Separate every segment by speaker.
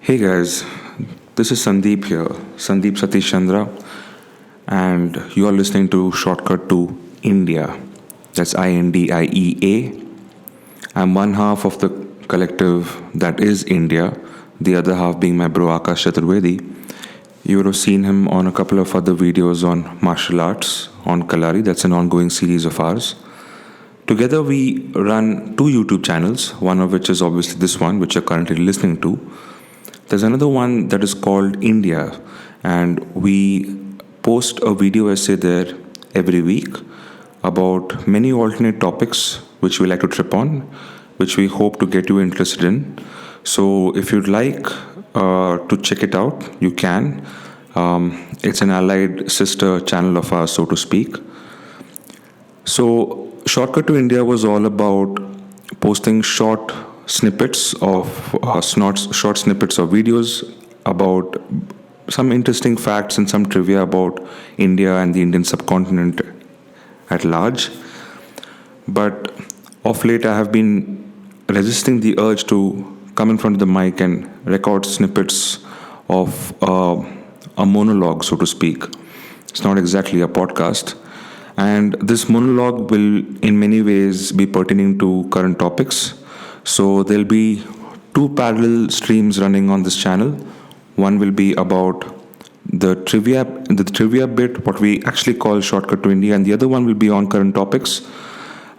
Speaker 1: Hey guys, this is Sandeep here, Sandeep Satishchandra, and you are listening to Shortcut to India. That's INDIEA. I'm one half of the collective that is India, the other half being my bro Aakash Chaturvedi. You would have seen him on a couple of other videos on martial arts, on Kalari, that's an ongoing series of ours. Together, we run two YouTube channels, one of which is obviously this one, which you're currently listening to. There's another one that is called indieA, and we post a video essay there every week about many alternate topics which we like to trip on, which we hope to get you interested in. So, if you'd like to check it out, you can. It's an allied sister channel of ours, so to speak. So, Shortcut to India was all about posting short snippets of short snippets of videos about some interesting facts and some trivia about India and the Indian subcontinent at large. But of late, I have been resisting the urge to come in front of the mic and record snippets of a monologue, so to speak. It's not exactly a podcast. And this monologue will, in many ways, be pertaining to current topics. So there'll be two parallel streams running on this channel. One will be about the trivia bit, what we actually call Shortcut to India, and the other one will be on current topics.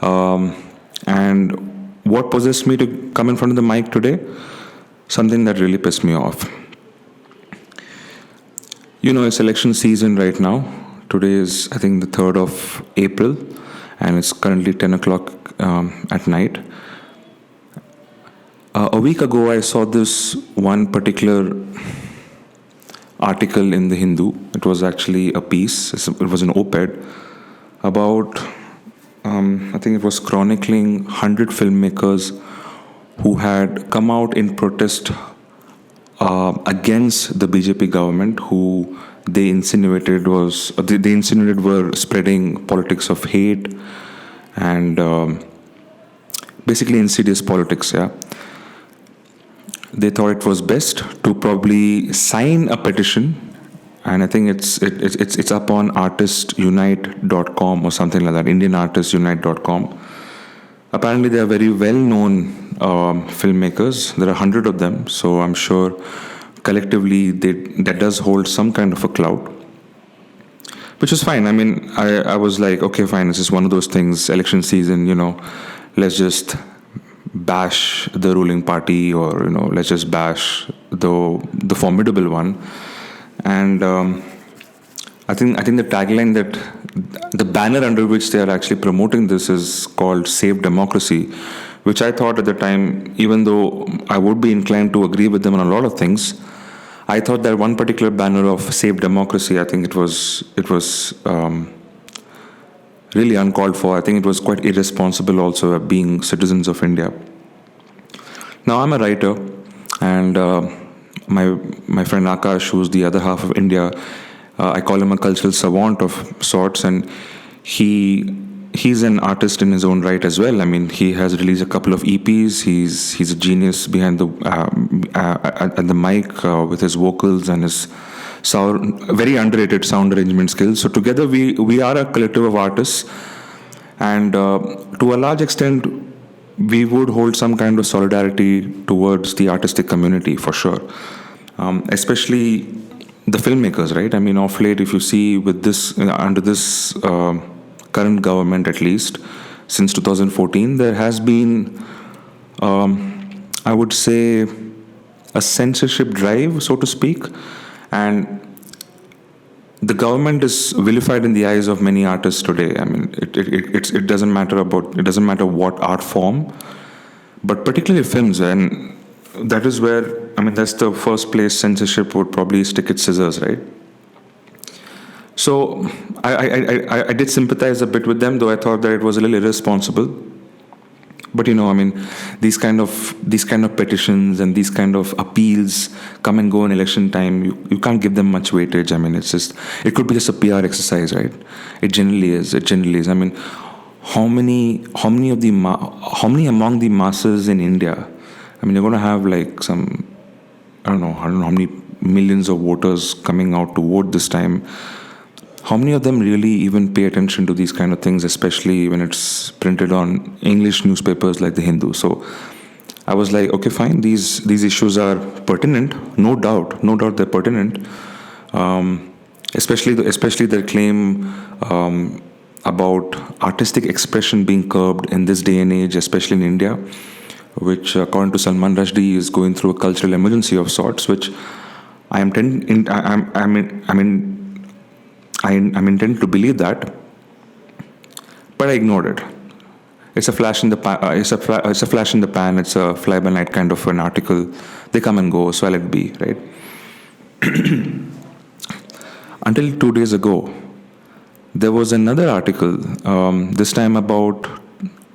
Speaker 1: And what possessed me to come in front of the mic today? Something that really pissed me off. You know, it's election season right now. Today is, I think, the 3rd of April, and it's currently 10 o'clock at night. A week ago, I saw this one particular article in the Hindu. It was actually a piece, it was an op-ed about, I think it was chronicling 100 filmmakers who had come out in protest against the BJP government, who they insinuated were spreading politics of hate and basically insidious politics. Yeah, they thought it was best to probably sign a petition, and I think it's up on artistunite.com or something like that, indianartistunite.com. Apparently, they are very well-known filmmakers. There are 100 of them, so I'm sure collectively that does hold some kind of a clout, which is fine. I mean, I was like, okay, fine, this is one of those things, election season, let's just bash the ruling party, or let's just bash the formidable one. And I think the tagline, that the banner under which they are actually promoting this, is called Save Democracy, which I thought at the time, even though I would be inclined to agree with them on a lot of things, I thought that one particular banner of Save Democracy, I think it was really uncalled for. I think it was quite irresponsible also, being citizens of India. Now, I'm a writer, and my friend Aakash, who's the other half of India, I call him a cultural savant of sorts, and he's an artist in his own right as well. I mean, he has released a couple of EPs. He's a genius behind at the mic with his vocals and his very underrated sound arrangement skills. So together we are a collective of artists, and to a large extent we would hold some kind of solidarity towards the artistic community, for sure, especially the filmmakers, right? I mean, of late, if you see with this under this current government, at least since 2014, there has been, I would say, a censorship drive, so to speak, and the government is vilified in the eyes of many artists today. I mean, it doesn't matter what art form, but particularly films, and that is where, I mean, that's the first place censorship would probably stick its scissors, right? So I did sympathize a bit with them, though I thought that it was a little irresponsible. But I mean, these kind of petitions and these kind of appeals come and go in election time. You can't give them much weightage. I mean, it could be just a PR exercise, right? It generally is. I mean, how many among the masses in India? I mean, you're going to have like some I don't know how many millions of voters coming out to vote this time. How many of them really even pay attention to these kind of things, especially when it's printed on English newspapers like the Hindu? So I was like, okay, fine. These issues are pertinent, no doubt they're pertinent. Especially their claim about artistic expression being curbed in this day and age, especially in India, which, according to Salman Rushdie, is going through a cultural emergency of sorts. Which I am I'm intended to believe that, but I ignored it. It's a flash in the it's a flash in the pan. It's a fly by night kind of an article. They come and go, so I let it be, right? Until 2 days ago, there was another article, this time about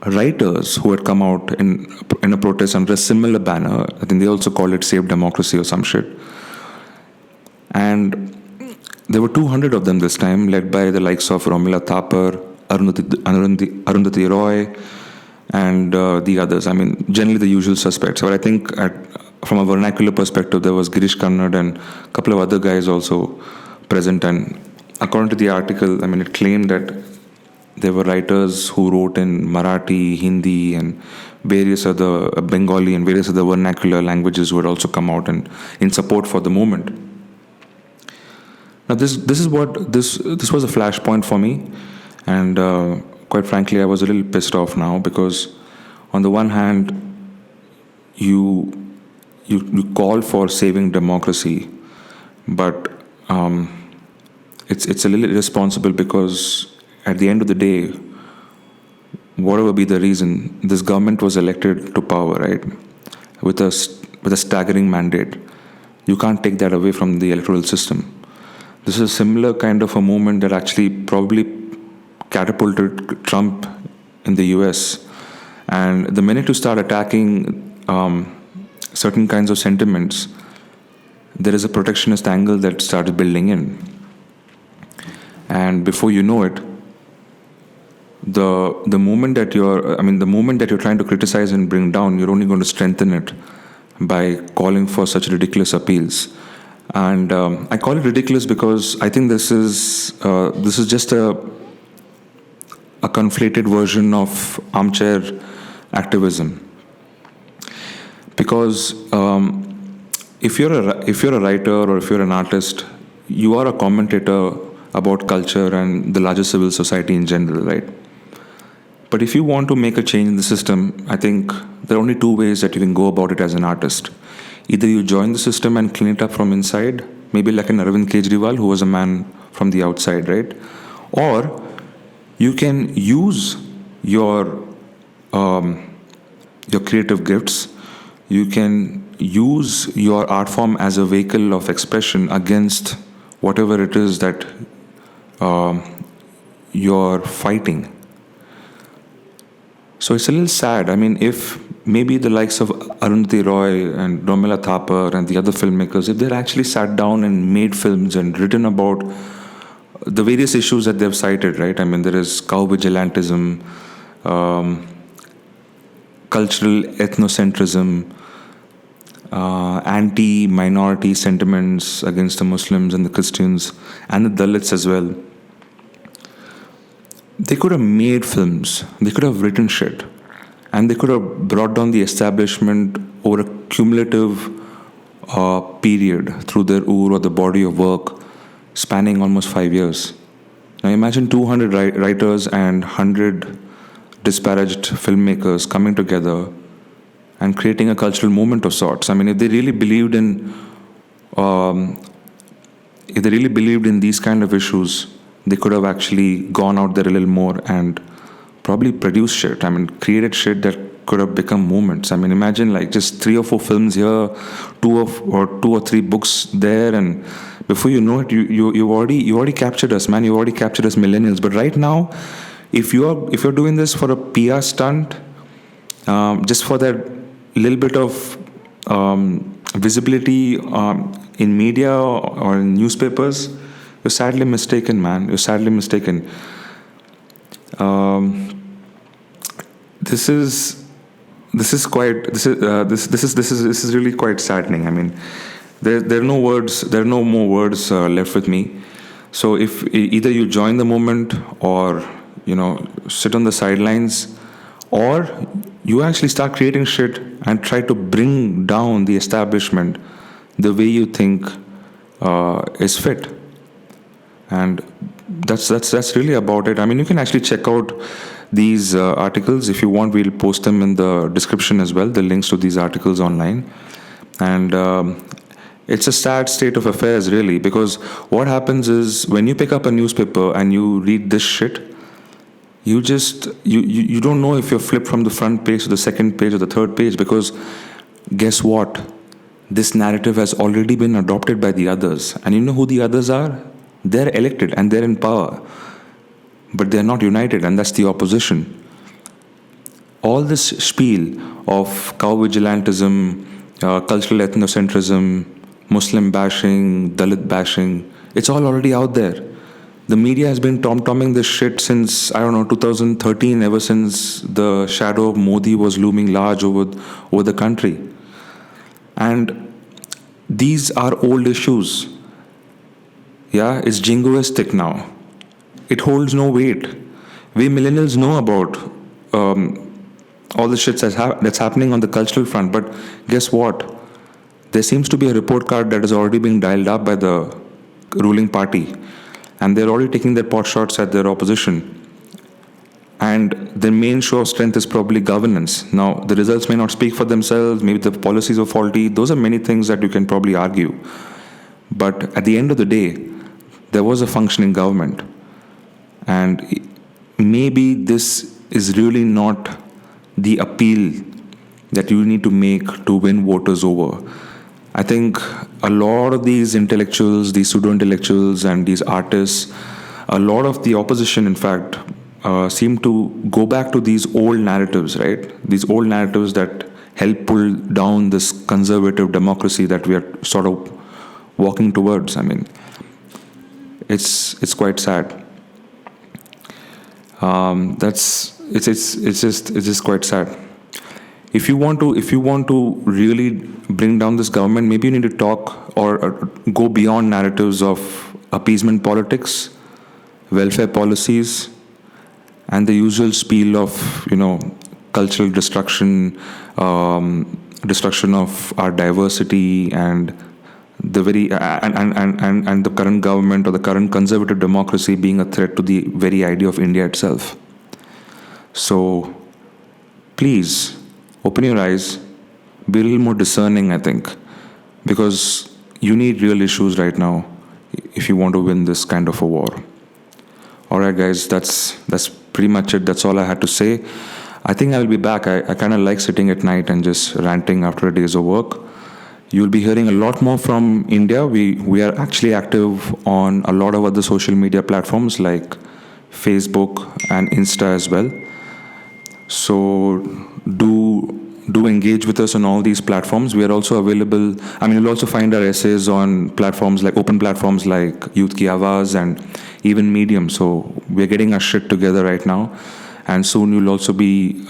Speaker 1: writers who had come out in a protest under a similar banner. I think they also called it Save Democracy or some shit. And there were 200 of them this time, led by the likes of Romila Thapar, Arundhati Roy, and the others. I mean, generally the usual suspects. But I think from a vernacular perspective, there was Girish Karnad and a couple of other guys also present. And according to the article, I mean, it claimed that there were writers who wrote in Marathi, Hindi, and various other Bengali and various other vernacular languages who had also come out and in support for the movement. Now, this was a flashpoint for me, and quite frankly, I was a little pissed off now, because on the one hand, you call for saving democracy, but it's a little irresponsible, because at the end of the day, whatever be the reason, this government was elected to power, right, with a staggering mandate. You can't take that away from the electoral system. This is a similar kind of a movement that actually probably catapulted Trump in the US. And the minute you start attacking certain kinds of sentiments, there is a protectionist angle that starts building in. And before you know it, the movement that you're trying to criticize and bring down, you're only going to strengthen it by calling for such ridiculous appeals. And I call it ridiculous because I think this is just a conflated version of armchair activism. Because if you're a writer or if you're an artist, you are a commentator about culture and the larger civil society in general, right? But if you want to make a change in the system, I think there are only two ways that you can go about it as an artist. Either you join the system and clean it up from inside, maybe like an Arvind Kejriwal, who was a man from the outside, right? Or you can use your creative gifts. You can use your art form as a vehicle of expression against whatever it is that you're fighting. So it's a little sad. I mean, if maybe the likes of Arundhati Roy and Romila Thapar and the other filmmakers, if they'd actually sat down and made films and written about the various issues that they've cited, right? I mean, there is cow vigilantism, cultural ethnocentrism, anti-minority sentiments against the Muslims and the Christians and the Dalits as well. They could have made films, they could have written shit, and they could have brought down the establishment over a cumulative period through their or the body of work spanning almost 5 years. Now imagine 200 writers and 100 disparaged filmmakers coming together and creating a cultural movement of sorts. I mean, if they really believed in these kind of issues, they could have actually gone out there a little more and probably produced shit. I mean, created shit that could have become movements. I mean, imagine like just 3 or 4 films here, 2 or 3 books there, and before you know it, you already captured us, man. You already captured us millennials. But right now, if you're doing this for a PR stunt, just for that little bit of visibility in media or in newspapers, you're sadly mistaken, man. You're sadly mistaken. This is this is quite this is really quite saddening. I mean, there are no words, there are no more words left with me. So if either you join the movement, or sit on the sidelines, or you actually start creating shit and try to bring down the establishment the way you think is fit. And that's really about it. I mean, you can actually check out these articles if you want. We'll post them in the description as well, the links to these articles online. And it's a sad state of affairs, really, because what happens is when you pick up a newspaper and you read this shit, you just you don't know if you're flipped from the front page to the second page or the third page, because guess what? This narrative has already been adopted by the others. And you know who the others are? They're elected and they're in power. But they're not united, and that's the opposition. All this spiel of cow vigilantism, cultural ethnocentrism, Muslim bashing, Dalit bashing, it's all already out there. The media has been tom-tomming this shit since, 2013, ever since the shadow of Modi was looming large over the country. And these are old issues. Yeah, it's jingoistic now. It holds no weight. We millennials know about all the shit that's happening on the cultural front, but guess what? There seems to be a report card that is already being dialed up by the ruling party, and they're already taking their pot shots at their opposition. And their main show of strength is probably governance. Now, the results may not speak for themselves, maybe the policies are faulty. Those are many things that you can probably argue. But at the end of the day, there was a functioning government. And maybe this is really not the appeal that you need to make to win voters over. I think a lot of these intellectuals, these pseudo-intellectuals and these artists, a lot of the opposition, in fact, seem to go back to these old narratives, right? These old narratives that help pull down this conservative democracy that we are sort of walking towards. I mean, it's quite sad. It's just quite sad. If you want to really bring down this government, maybe you need to talk or go beyond narratives of appeasement politics, welfare policies, and the usual spiel of cultural destruction, destruction of our diversity, and the very and the current government or the current conservative democracy being a threat to the very idea of India itself. So please open your eyes, be a little more discerning, I think, because you need real issues right now if you want to win this kind of a war. Alright guys, that's pretty much it. That's all I had to say. I think I'll be back. I kind of like sitting at night and just ranting after a days of work. You'll be hearing a lot more from India. We are actually active on a lot of other social media platforms like Facebook and Insta as well. So do engage with us on all these platforms. We are also available. I mean, you'll also find our essays on platforms like open platforms like Youth Ki Awaaz and even Medium. So we're getting our shit together right now. And soon you'll also be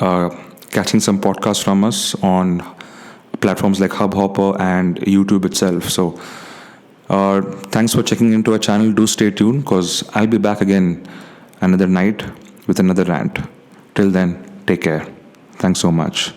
Speaker 1: catching some podcasts from us on platforms like Hubhopper and YouTube itself. So thanks for checking into our channel. Do stay tuned, because I'll be back again another night with another rant. Till then, take care. Thanks so much.